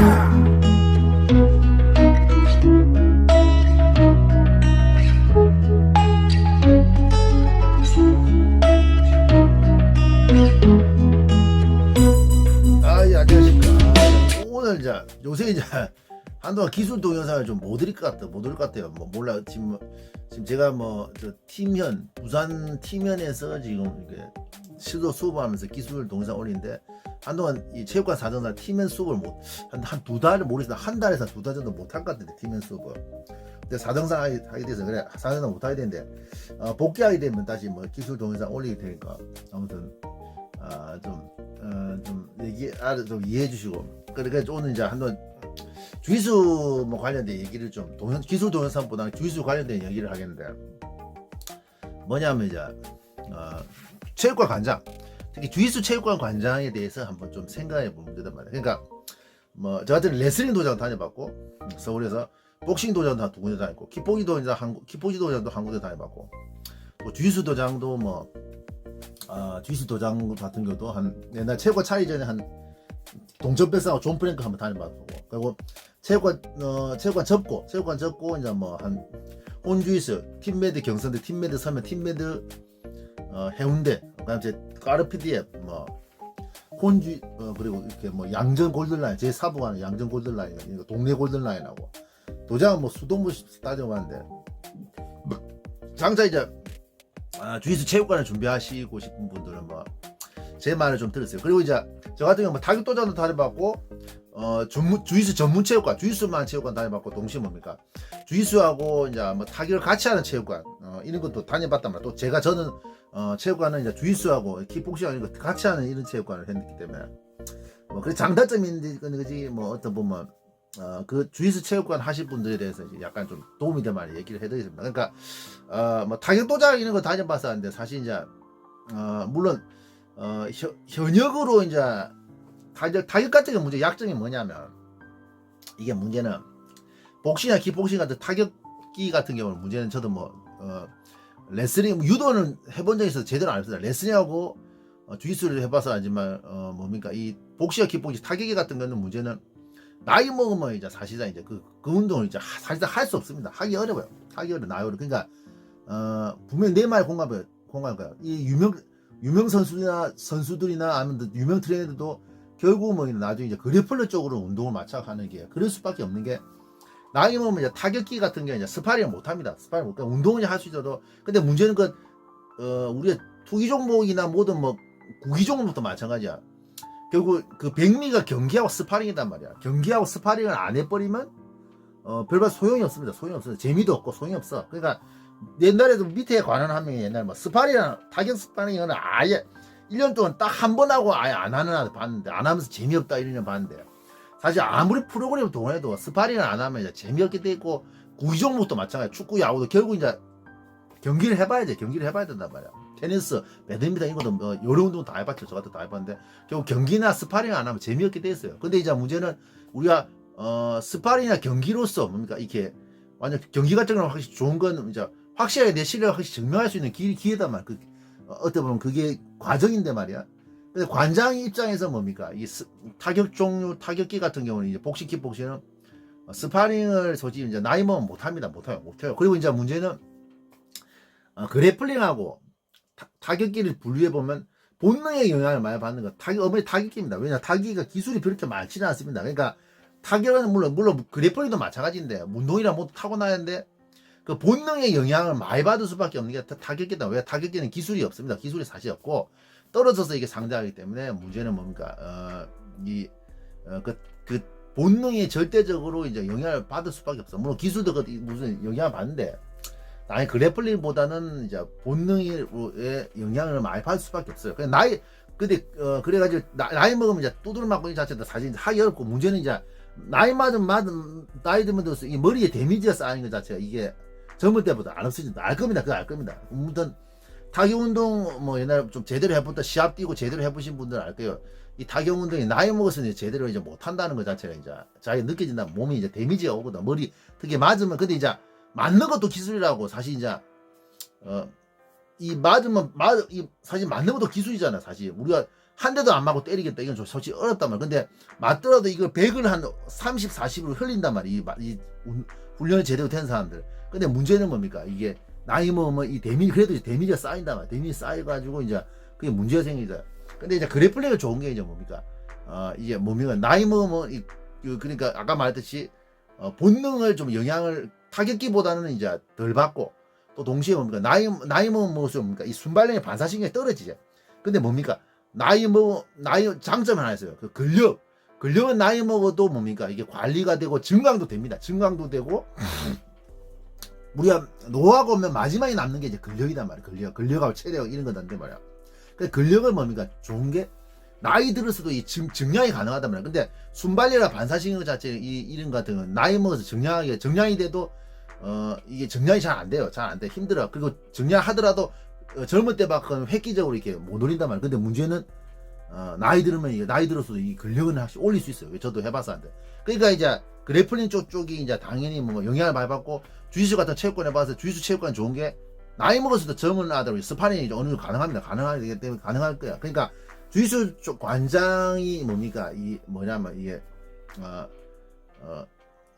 예, 안녕하십니까. 오늘 이제 요새 이제 한동안 기술 동영상을 좀 못 올릴 것 같아요. 뭐 몰라. 지금 제가 저 팀현 부산 팀현에서 지금 이게 시도 수업하면서 기술 동영상 올리는데 한동안 이 체육관 사정상 팀현 수업을 한 두 달을 모르겠어. 한 달에서 두 달 정도 못 할 것 같은데 팀현 수업을. 근데 사정상 하게 돼서 그래 사정상 못 하게 되는데 복귀하게 되면 다시 뭐 기술 동영상 올리게 되니까 아무튼 좀 이해해 주시고. 그러니까 오늘 이제 한번 주짓수 뭐 관련된 얘기를 좀 기술 동영상보다는 주짓수 관련된 얘기를 하겠는데 뭐냐면 이제 체육관 관장, 특히 주짓수 체육관 관장에 대해서 한번 좀 생각해 보면 된단 말이에요. 그러니까 뭐 저 같은 레슬링 도장 다녀봤고 서울에서 복싱 도장도 한 두 군데 다녔고 킥복싱 도장도 한 군데 다녀봤고 또 주짓수 도장도 주짓수 도장 같은 경우도 한 옛날 체육관 차리 전에 한 동전 뺏사하고 존 프랭크 한번 다녀봤고, 그리고 체육관 접고 이제 뭐 한 혼주짓수 팀메드 경선대, 팀메드 서면, 팀메드 해운대, 그다음 제 까르피디에 뭐 혼주 그리고 이렇게 뭐 양전 골든라인, 제 사부가는 양전 골든라인, 동네 골든라인하고 도장은 뭐 수도 뭐 따져봤는데 장차 이제 주짓수 체육관을 준비하시고 싶은 분들은 뭐 제 말을 좀 들었어요. 그리고 이제 저 같은 경우 타격 도장도 다녀봤고 주짓수 전문 체육관, 주짓수만 체육관 다녀봤고 동시에 뭡니까 주짓수하고 이제 뭐 타격을 같이 하는 체육관 이런 것도 다녀봤단 말이야. 또 저는 체육관은 이제 주짓수하고 킥복싱 이런 거 같이 하는 이런 체육관을 했기 때문에 뭐 그 장단점이 있는 거지. 뭐 어떤 보면 그 주짓수 체육관 하실 분들에 대해서 이제 약간 좀 도움이 될 만한 얘기를 해드리겠습니다. 그러니까 뭐 타격 도장 이런 거 다녀봤었는데 사실 이제 물론 현역으로 이제 타격 같은 경우 약점이 뭐냐면, 이게 문제는 복싱이나 킥복싱 같은 타격기 같은 경우는 문제는 저도 레슬링 유도는 해본 적이 있어서 제대로 안 했어요. 레슬링하고 주짓수를 해봐서 알지만 뭡니까 이 복싱과 킥복싱 타격기 같은 거는 문제는 나이 먹으면 이제 사실상 이제 그 운동을 이제 사실상 할 수 없습니다. 하기 어려워요. 나이 어려. 그러니까 분명히 내 말 공감할 거예요. 이 유명 선수들이나 아니면 유명 트레이너들도 결국 뭐 나중에 이제 그래플러 쪽으로 운동을 맞춰가는 게 그럴 수밖에 없는 게, 나이 먹으면 이제 타격기 같은 게 이제 스파링을 못 합니다. 운동은 할 수 있어도, 근데 문제는 우리가 투기 종목이나 모든 뭐 구기 종목도 마찬가지야. 결국 그 백미가 경기하고 스파링이단 말이야. 경기하고 스파링을 안 해버리면 별반 소용이 없습니다. 재미도 없고 소용이 없어. 그러니까 옛날에도 밑에 관원 한 명이 옛날 스파링이나 타격 스파링은 아예 1년 동안 딱 한 번 하고 아예 안 하는 애들 봤는데, 안 하면서 재미없다 이런 애 봤는데, 사실 아무리 프로그램 동원해도 스파링을 안 하면 이제 재미없게 돼 있고, 구기 종목도 마찬가지. 축구, 야구도 결국 이제 경기를 해봐야 된단 말이야. 테니스, 배드민턴 이런 것도 여러 운동 다 해봤죠. 저 같은 다 해봤는데 결국 경기나 스파링 안 하면 재미없게 돼 있어요. 근데 이제 문제는 우리가 스파링이나 경기로서 뭡니까 이렇게 완전 경기 같은 건 확실히 좋은 건 이제 확실하게 내 실력을 확실히 증명할 수 있는 기회단 말이야. 어떻게 보면 그게 과정인데 말이야. 근데 관장 입장에서 뭡니까 이 타격 종류, 타격기 같은 경우는 이제 복싱, 킥복싱은 스파링을 솔직히 이제 나이 먹으면 못해요. 그리고 이제 문제는 그래플링하고 타격기를 분류해 보면 본능의 영향을 많이 받는 건 어머니 타격기입니다. 왜냐 타격기가 기술이 그렇게 많지는 않습니다. 그러니까 타격은 물론 그래플링도 마찬가지인데 운동이랑 모두 타고나는데 그 본능의 영향을 많이 받을 수밖에 없는 게 타격기다. 왜 타격기는 기술이 없습니다. 기술이 사실 없고 떨어져서 이게 상대하기 때문에 문제는 뭡니까 그 본능이 절대적으로 이제 영향을 받을 수밖에 없어. 물론 기술도 무슨 영향을 받는데 아니 그래플링보다는 이제 본능의 영향을 많이 받을 수밖에 없어요. 그래가지고 나이 먹으면 이제 두드러 맞고 이 자체도 사실 하기 어렵고, 문제는 이제 나이 들면 들수록 이 머리에 데미지가 쌓이는 것 자체가 이게 젊을 때보다 안 없어진다. 알 겁니다. 아무튼 타격 운동 뭐 옛날에 좀 제대로 해보다 시합 뛰고 제대로 해보신 분들은 알 거예요. 이 타격 운동이 나이 먹어서 이제 제대로 이제 못 한다는 것 자체가 이제 자기 느껴진다. 몸이 이제 데미지가 오거든. 머리 특히 맞으면. 근데 이제 맞는 것도 기술이라고. 사실 이제 이 맞으면 사실 맞는 것도 기술이잖아. 사실 우리가 한 대도 안 맞고 때리겠다. 이건 좀 솔직히 어렵단 말이야. 근데 맞더라도 이걸 100을 한 30, 40으로 흘린단 말이야. 이 훈련이 제대로 된 사람들. 근데 문제는 뭡니까? 이게 나이 먹으면 이 데미지, 그래도 데미지가 쌓인단 말이야. 데미지 쌓여가지고 이제 그게 문제가 생기죠. 근데 이제 그래플링이 좋은 게 이제 뭡니까? 이제 뭡니까? 나이 먹으면 그러니까 아까 말했듯이 본능을 좀 영향을 타격기보다는 이제 덜 받고 또 동시에 뭡니까? 나이 먹으면 뭡니까? 이 순발력의 반사신경이 떨어지죠. 근데 뭡니까? 나이 장점 하나 있어요. 그 근력은 나이 먹어도 뭡니까? 이게 관리가 되고 증강도 됩니다. 증강도 되고 우리가 노화가 오면 마지막에 남는 게 이제 근력이단 말이야. 근력하고 체력 이런 건데 말이야. 그 근력은 뭡니까? 좋은 게 나이 들어서도 이 증량이 가능하단 말이야. 근데 순발력이나 반사신경 자체 이런 같은 건 나이 먹어서 정량이 돼도 이게 정량이 잘 안 돼요. 잘 안 돼. 힘들어. 그리고 정량하더라도 젊을 때만큼 획기적으로 이렇게 못 올린단 말이야. 근데 문제는 나이 들으면 나이 들어서도 이 근력은 확실히 올릴 수 있어요. 저도 해봐서 안 돼. 그러니까 이제 그래플링 쪽이 이제 당연히 뭐 영향을 많이 받고 주짓수 같은 체육관 해봐서 주짓수 체육관 좋은 게 나이 먹어서도 젊은 아들 스파링이 어느 정도 가능합니다. 가능하기 때문에 가능할 거야. 그러니까 주짓수 쪽 관장이 뭡니까? 이 뭐냐면 이게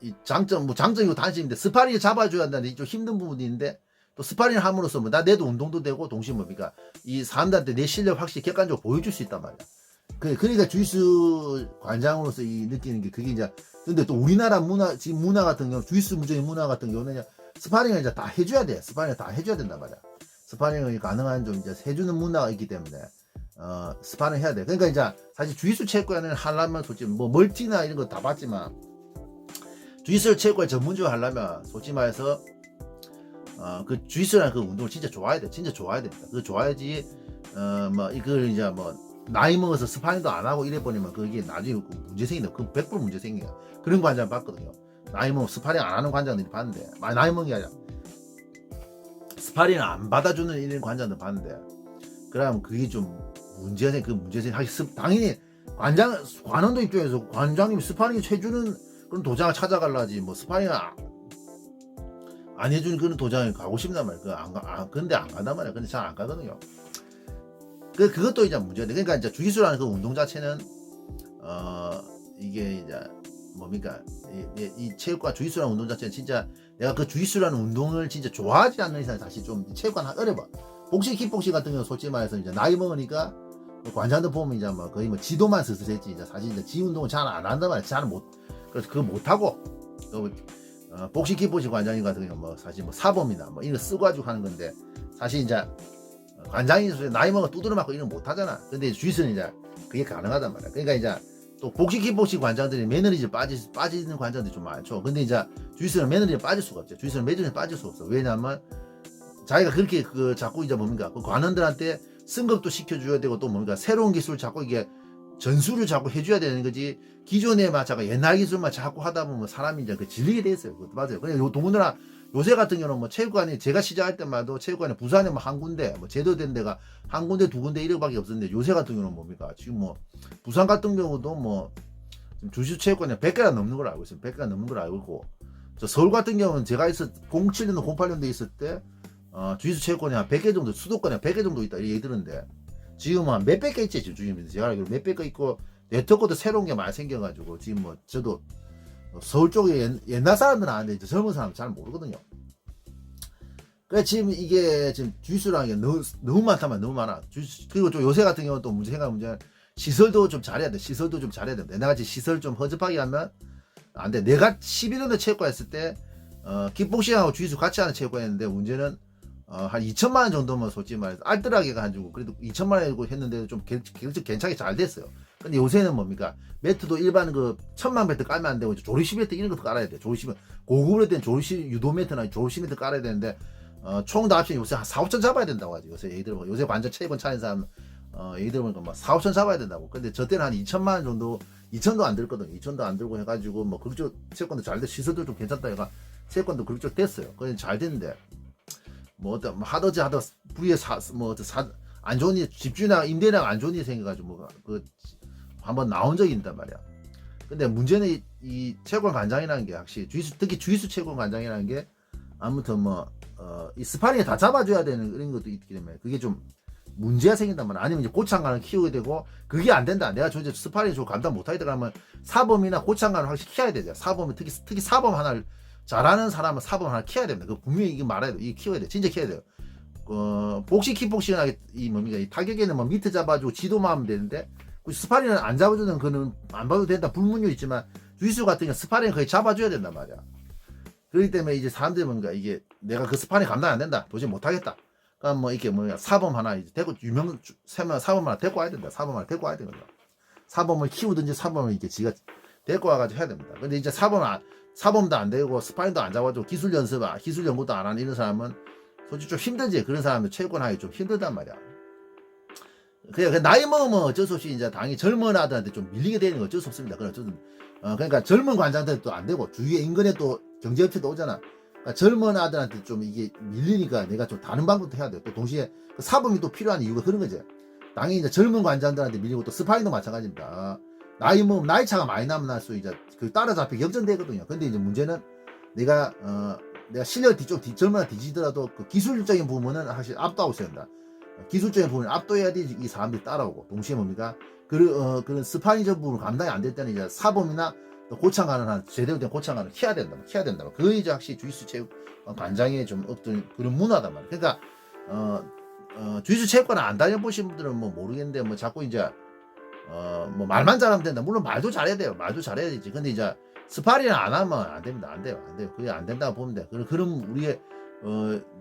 이 장점이고 단점인데 스파링을 잡아줘야 한다는 좀 힘든 부분인데 또 스파링을 함으로써 뭐 내도 운동도 되고 동시에 뭡니까? 이 사람들한테 내 실력 확실히 객관적으로 보여줄 수 있단 말이야. 그러니까 주짓수 관장으로서 이 느끼는 게 그게 이제 근데 또 우리나라 지금 문화 같은 경우 주짓수 문제의 문화 같은 경우는 스파링을 이제 다 해줘야 돼. 스파링을 다 해줘야 된단 말이야. 스파링을 가능한 좀 이제 해주는 문화가 있기 때문에 스파링 해야 돼. 그러니까 이제 사실 주짓수 체육관을 하려면 솔직히 뭐 멀티나 이런 거 다 봤지만 주짓수 체육관 전문적으로 하려면 솔직히 말해서 그 주짓수라는 그 운동을 진짜 좋아해야 돼. 진짜 좋아해야 됩니다. 그거 좋아야지 뭐 이걸 이제 뭐 나이 먹어서 스파링도 안 하고 이래 버리면 그게 나중에 문제 생긴다. 그 100% 문제 생겨요. 그런 관장 봤거든요. 나이 먹으면 스파링 안 하는 관장들이 봤는데 나이 먹은 게 아니라 스파링을 안 받아주는 이런 관장들 봤는데 그러면 그게 좀 문제생 당연히 관원도 입장에서 관장님이 스파링 해주는 그런 도장을 찾아갈라지 뭐 스파링을 안 해주는 그런 도장을 가고 싶단 말이야. 근데 안 간단 말이야. 근데 잘 안 가거든요. 그것도 이제 문제인데, 그러니까 이제 주짓수라는 그 운동 자체는 이게 이제 뭡니까? 이 체육관 주짓수라는 운동 자체는 진짜 내가 그 주짓수라는 운동을 진짜 좋아하지 않는 이상 사실 좀 체육관 어려워. 복싱, 킥복싱 같은 경우 솔직히 말해서 이제 나이 먹으니까 관장들 보면 이제 뭐 거의 뭐 지도만 스스했지 이제 사실 이제 지 운동을 잘 안 한단 말이야. 그래서 그거 못 하고 또 복싱, 킥복싱 관장님 같은 경우 뭐 사실 뭐 사범이나 뭐 이런 거 쓰고 가지고 하는 건데 사실 이제 관장이 나이 먹어 두드려 맞고 이런 거 못 하잖아. 근데 주짓수는 이제 그게 가능하단 말이야. 그러니까 이제 또 복싱, 킥복싱 관장들이 매너리즘 빠지는 관장들이 좀 많죠. 근데 이제 주짓수는 매너리즘 빠질 수가 없죠. 주짓수는 매너리즘 빠질 수가 없어. 왜냐하면 자기가 그렇게 자꾸 이제 뭡니까? 그 관원들한테 승급도 시켜줘야 되고 또 뭡니까? 새로운 기술 자꾸 이게 전수를 자꾸 해줘야 되는 거지. 기존에 자꾸 옛날 기술만 자꾸 하다 보면 사람이 이제 질리게 돼 있어요. 그것도 맞아요. 그냥 더군다나 요새 같은 경우는 뭐 체육관이 제가 시작할 때마다 체육관에 부산에 뭐 한 군데 뭐 제도된 데가 한 군데 두 군데 이렇게밖에 없었는데 요새 같은 경우는 뭡니까? 지금 뭐 부산 같은 경우도 뭐 주짓수 체육관에 100개가 넘는 걸 알고 있어요. 100개가 넘는 걸 알고 있고 저 서울 같은 경우는 제가 07년 08년도에 있을 때 주짓수 체육관이 한 100개 정도 수도권에 100개 정도 있다 이 얘기 들었는데 지금 한 몇백 개 있지 지금 제가 알기로 몇백 개 있고 네트워크도 새로운 게 많이 생겨가지고 지금 뭐 저도 서울 쪽에 옛날 사람들은 아는데 이제 젊은 사람은 잘 모르거든요. 그래 지금 이게 지금 주짓수라는 게 너무 많다면 너무 많아. 그리고 좀 요새 같은 경우는 또 문제는 시설도 좀 잘해야 돼. 시설도 좀 잘해야 돼. 내가 같이 시설 좀 허접하게 하면 안 돼. 내가 11년도 체육관 했을 때 킥복싱하고 주짓수 같이 하는 체육관이었는데 문제는 한 2천만 원 정도면 솔직히 말해서 알뜰하게 가지고 그래도 2천만 원 했는데도 좀 괜찮게 잘 됐어요. 근데 요새는 뭡니까? 매트도 일반 그 1000만 매트 깔면 안 되고 조리시 매트 이런 것도 깔아야 돼. 조리시 고급으로 할 때는 조리시 유도 매트나 조리시 매트 깔아야 되는데 총 다 합치면 요새 한 4, 5천 잡아야 된다고 하지. 요새 완전 체육관 차린 사람 얘기 들어보니까 막 4, 5천 잡아야 된다고. 근데 저 때는 한 2천만 원 정도 2천도 안 들거든. 2천도 안 들고 해가지고 뭐 그쪽 체육관도 잘 돼. 시설도 좀 괜찮다 해가 체육관도 그쪽 됐어요. 그래 잘 됐는데 뭐 어떤 하더지 부위에 안 좋은 일 집주인이나 임대인이랑 안 좋은 일이 생겨가지고 한번 나온 적이 있단 말이야. 근데 문제는 이 체육관 관장이라는 게 확실히 특히 주짓수 체육관 관장이라는 게 아무튼 이 스파링에 다 잡아줘야 되는 그런 것도 있기 때문에 그게 좀 문제가 생긴단 말이야. 아니면 이제 고창관을 키우게 되고 그게 안 된다. 내가 저 이제 스파링 좀 감당 못하겠다 그러면 사범이나 고창관을 확실히 키워야 되죠. 사범은 특히 사범 하나를 잘하는 사람은 사범 하나 키워야 됩니다. 그 분명히 이게 말해야 돼. 이게 키워야 돼. 진짜 키워야 돼요. 복식 킥복싱은 이 뭡니까? 이 타격에는 뭐 밑에 잡아주고 지도만 하면 되는데 그 스파링은 안 잡아주는 그는 안 봐도 된다. 불문율 있지만 주짓수 같은 경우 스파링 거의 잡아줘야 된단 말이야. 그렇기 때문에 이제 사람들이 뭔가 이게 내가 그 스파링 감당 안 된다. 도저히 못하겠다. 그럼 뭐 이렇게 뭐야 사범 하나 이제 데리고 유명 세명 사범 하나 데리고 와야 된다. 사범 하나 데리고 와야 된다. 사범을 키우든지 사범을 이렇게 지가 데리고 와가지고 해야 됩니다. 근데 이제 사범도 안 되고 스파링도 안 잡아주고 기술 연습, 기술 연구도 안 하는 이런 사람은 솔직히 좀 힘들지. 그런 사람들 체육관 하기 좀 힘들단 말이야. 그냥 나이 먹으면 어쩔 수 없이 이제 당연히 젊은 아들한테 좀 밀리게 되는 건 어쩔 수 없습니다. 그러니까 젊은 관장들도 안 되고 주위에 인근에 또 경제업체도 오잖아. 그러니까 젊은 아들한테 좀 이게 밀리니까 내가 좀 다른 방법도 해야 돼. 또 동시에 그 사범이 또 필요한 이유가 그런 거지. 당연히 이제 젊은 관장들한테 밀리고 또 스파링도 마찬가지입니다. 나이 먹으면 나이 차가 많이 나면 날수 이제 그 따라잡히 역전되거든요. 근데 이제 문제는 내가 실력이 좀 젊은 뒤지더라도 그 기술적인 부분은 사실 압도하고 있어야 된다. 기술적인 부분을 압도해야지 이 사람들이 따라오고 동시에 뭡니까? 그런 스파링적 부분을 감당이 안 될 때는 이제 사범이나 고창관을 한 제대로 된 고창관을 키워야 된다. 그게 이제 확실히 주짓수 체육 관장의 좀 어떤 그런 문화단 말이야. 그러니까 주짓수 체육관을 안 다녀보신 분들은 뭐 모르겠는데 뭐 자꾸 이제 뭐 말만 잘하면 된다. 물론 말도 잘해야 돼요. 말도 잘해야 되지. 근데 이제 스파링을 안 하면 안 됩니다. 안 돼요. 그게 안 된다고 보면 돼. 그럼 우리의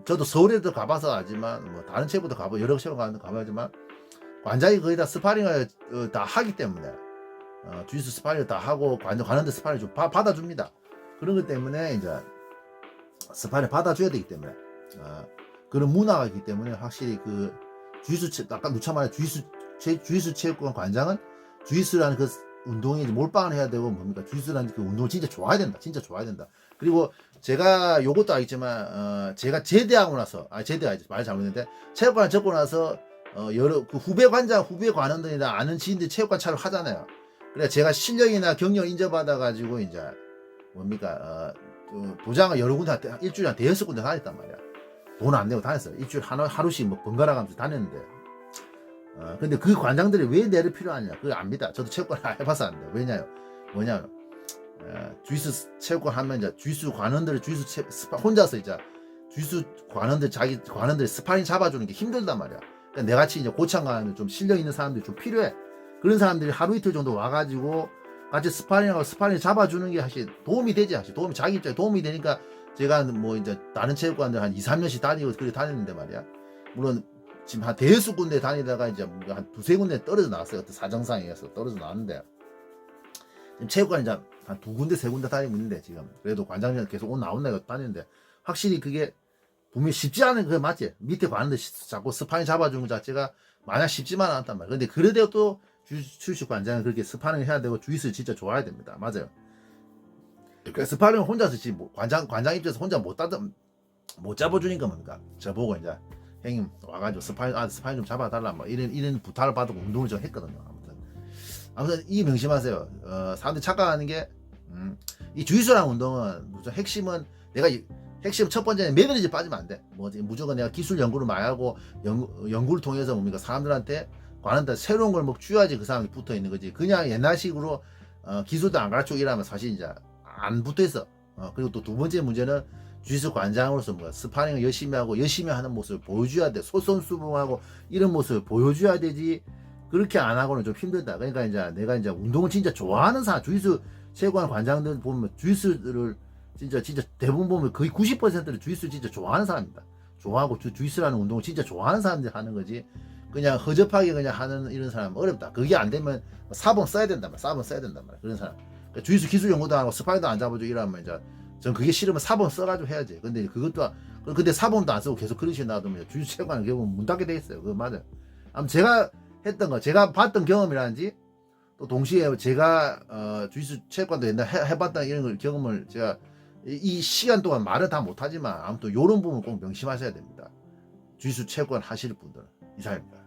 저도 서울에도 가봐서 알지만 뭐 다른 체육도 가보 여러 체육 가봐야지만 관장이 거의 다 스파링을 다 하기 때문에 주짓수 스파링을 다 하고 관장 가는데 스파링 좀 받아줍니다. 그런 것 때문에 이제 스파링 받아줘야 되기 때문에 그런 문화가 있기 때문에 확실히 그 주짓수 아까 누차 말한 주짓수 체육관 관장은 주짓수라는 그 운동에 이제 몰빵을 해야 되고 뭡니까 주짓수라는 그 운동을 진짜 좋아야 된다. 진짜 좋아야 된다. 그리고 제가 요것도 알겠지만 제가 제대하고 나서 제대하지 말 잘못했는데 체육관 접고 나서 여러 그 후배 관원들이나 아는 지인들 체육관 차를 하잖아요. 그래 제가 실력이나 경력 인정받아 가지고 이제 뭡니까 도장을 여러 군데 일주일에 한 대여섯 군데 다녔단 말이야. 돈 안 내고 다녔어요. 일주일 하루씩 뭐 번갈아 가면서 다녔는데 근데 그 관장들이 왜 내를 필요하냐 그거 압니다. 저도 체육관 해봐서 아는데 뭐냐면 주짓수 체육관 하면 이제 주짓수 관원들이 혼자서 이제 주짓수 관원들이 스파링 잡아주는 게 힘들단 말이야. 그러니까 내같이 이제 고창관 좀 실력 있는 사람들이 좀 필요해. 그런 사람들이 하루 이틀 정도 와가지고 같이 스파링하고 스파링 잡아주는 게 사실 도움이 되지. 사실 자기 입장에 도움이 되니까 제가 뭐 이제 다른 체육관들 한 2, 3년씩 그렇게 다녔는데 말이야. 물론 지금 한 대여섯 군데 다니다가 이제 한 두세 군데 떨어져 나왔어요. 어떤 사정상에 의해서 떨어져 나왔는데 지금 체육관 이제 한 두 군데 세 군데 다니고 있는데 지금 그래도 관장님 계속 나온다 다니는데 확실히 그게 분명히 쉽지 않은 그 맞지. 밑에 관는데 자꾸 스파링 잡아주는 것 자체가 마냥 쉽지만 않았단 말이야. 근데 그래도 또 주짓수 관장은 그렇게 스파링을 해야 되고 주짓수를 진짜 좋아야 됩니다. 맞아요. 그러니까 스파링을 혼자서 지금 관장 입장에서 혼자 못 잡아주니까 뭡니까? 저보고 이제 형님 와가지고 스파링 좀 잡아달라 뭐 이런 부탁을 받고 운동을 좀 했거든요. 아무튼 이 명심하세요. 사람들이 착각하는 게 이 주짓수라는 운동은 핵심은 핵심 첫 번째는 매너리즘 빠지면 안 돼. 무조건 내가 기술 연구를 많이 하고 연구를 통해서 뭡니까 사람들한테 관한테 새로운 걸 뭐 줘야지 그 사람이 붙어 있는 거지. 그냥 옛날식으로 기술도 안 가르치고 이러면 사실 이제 안 붙어 있어. 그리고 또 두 번째 문제는 주짓수 관장으로서 뭐 스파링을 열심히 하고 열심히 하는 모습을 보여줘야 돼. 솔선수범하고 이런 모습을 보여줘야 되지. 그렇게 안 하고는 좀 힘들다. 그러니까 이제 내가 이제 운동을 진짜 좋아하는 사람, 주짓수 체육관 관장들 보면 주짓수를 진짜 대부분 보면 거의 90%를 주짓수 진짜 좋아하는 사람입니다. 좋아하고 주짓수라는 운동을 진짜 좋아하는 사람들이 하는 거지. 그냥 허접하게 그냥 하는 이런 사람은 어렵다. 그게 안 되면 사범 써야 된단 말이야. 사범 써야 된단 말이야. 그런 사람. 그러니까 주짓수 기술 연구도 안 하고 스파링도 안 잡아주고 이러면 이제 전 그게 싫으면 사범 써가지고 해야지. 근데 사범도 안 쓰고 계속 그러시 놔두면 주짓수 체육관은 결국 문 닫게 돼 있어요. 그거 맞아요. 아무튼 제가 봤던 경험이라든지 또 동시에 제가 주짓수 체육관도 옛날 해봤다 이런 걸 경험을 제가 이 시간 동안 말은 다 못하지만 아무튼 이런 부분 꼭 명심하셔야 됩니다. 주짓수 체육관 하실 분들은 이상입니다.